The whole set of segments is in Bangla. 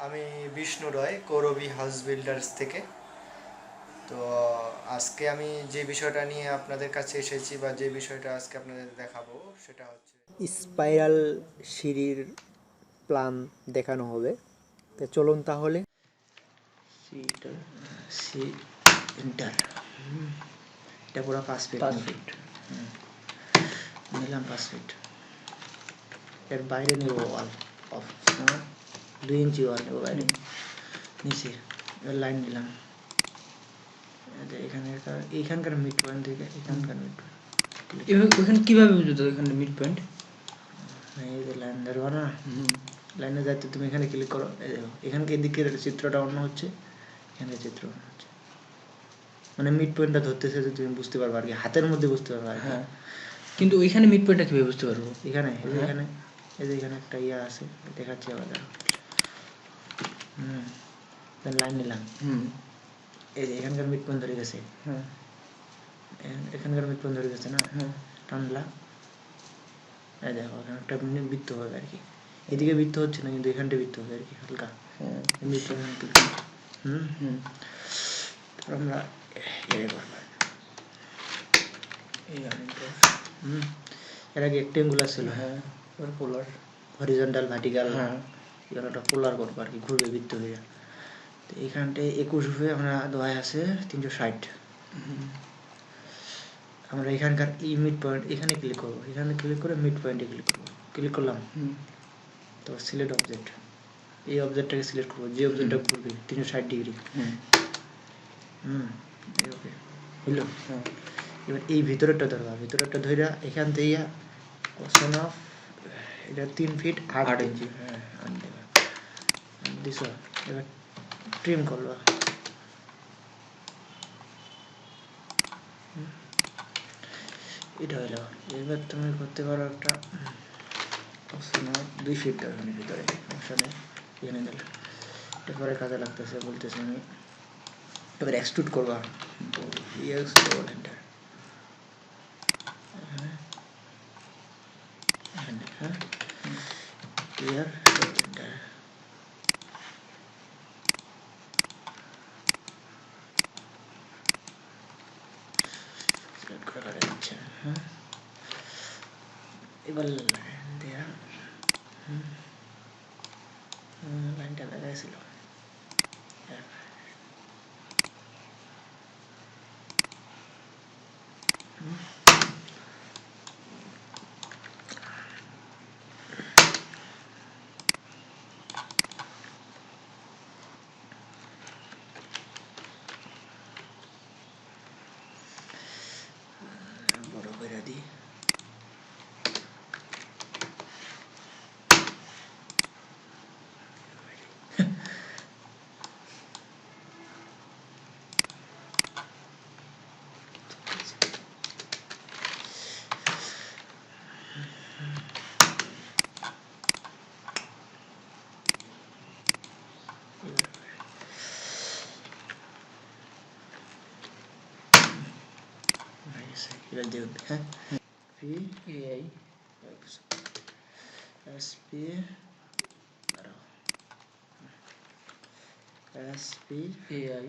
আমি বিষ্ণু রয় করবি হাউস বিল্ডার্স থেকে। তো আজকে আমি যে বিষয়টা নিয়ে আপনাদের কাছে এসেছি বা যে বিষয়টা আজকে আপনাদের দেখাবো সেটা হচ্ছে স্পাইরাল সিঁড়ির প্ল্যান দেখানো হবে। তো চলুন তাহলে। এটা পুরো 5 ফিট নিলাম 5 ফিট। এর বাইরে নেব ওয়াল অফ 2 ইঞ্চি ওয়াল নেব বাইরে নিচে লাইন নিলাম। এখানকার মিড পয়েন্ট থেকে এখানকার মিড পয়েন্ট ওখানে কিভাবে বুঝতো এখানে মিড পয়েন্ট? এই যে লাইন ধরবা না, লাইনে যাইতে তুমি এখানে ক্লিক করো। এই দেখো এখানকে এদিকের চিত্রটা অন্য হচ্ছে, এখানকার চিত্র অন্য হচ্ছে। মানে মিড পয়েন্টটা ধরতেছে যে তুমি বুঝতে পারবে আর কি, হাতের মধ্যে বুঝতে পারবে আর কি। হ্যাঁ, কিন্তু ওইখানে মিড পয়েন্টটা কিভাবে বুঝতে পারবো? এখানে এই যে এখানে একটা ইয়ে আছে, দেখাচ্ছি আবার দেখো। লাইন নিলাম। এই যে এখানকার মিড পয়েন্ট ধরে গেছে। হ্যাঁ, এখানকার মিড পয়েন্ট ধরে গেছে না। টানলা, এই দেখো এখানে একটা বৃত্ত হবে আর কি। এদিকে বৃত্ত হচ্ছে না, কিন্তু এখানটা বৃত্ত হবে আর কি হালকা। বৃত্ত আমরা এর আগে রেক্টেঙ্গুলার ছিল। হ্যাঁ, পোলার, হরিজন্টাল, ভার্টিক্যাল। হ্যাঁ, এখানে একটা পোলার করবো আর কি, ঘুরবে বৃত্ত হয়ে। তো এইখানটায় 21 হয়ে আমরা দোয়ায় আছে 360। আমরা এখানকার এই মিড পয়েন্ট এখানে ক্লিক করবো, এখানে ক্লিক করে মিড পয়েন্টে ক্লিক করবো। ক্লিক করলাম, তো সিলেক্ট অবজেক্ট, এই অবজেক্টটাকে সিলেক্ট করবো, যে অবজেক্টটা ঘুরবে 360 ডিগ্রি। ওকে হইলো। এবার এই ভিতরেরটা ধরবা, ভিতরেরটা ধরে এখান থেকে কোশ্চেন অফ এটা 3 ফিট 8 ইঞ্চি। হ্যাঁ, দিস। এবার ট্রিম করবা। এটা হইলো। এবার তুমি করতে পারো একটা কোশ্চেন অফ 2 ফিট ধরবেন ভিতরে, সমস্যা নেই। এখানে দিলে এরপরে কাজে লাগতেছে বলতেছি আমি। এবার এক্সট্রুড করবা, এক্সট্রুড এন্টার। হ্যাঁ, ক্লিয়ার এন্টার। সিলেক্ট করে কাটা দিচ্ছে। হ্যাঁ, এবার দেয়া লাইনটা লাগাইছিল। বড় করে দিই। এবার দেব। হ্যাঁ, PAI SP PAI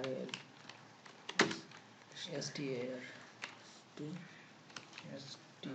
RL STAR STU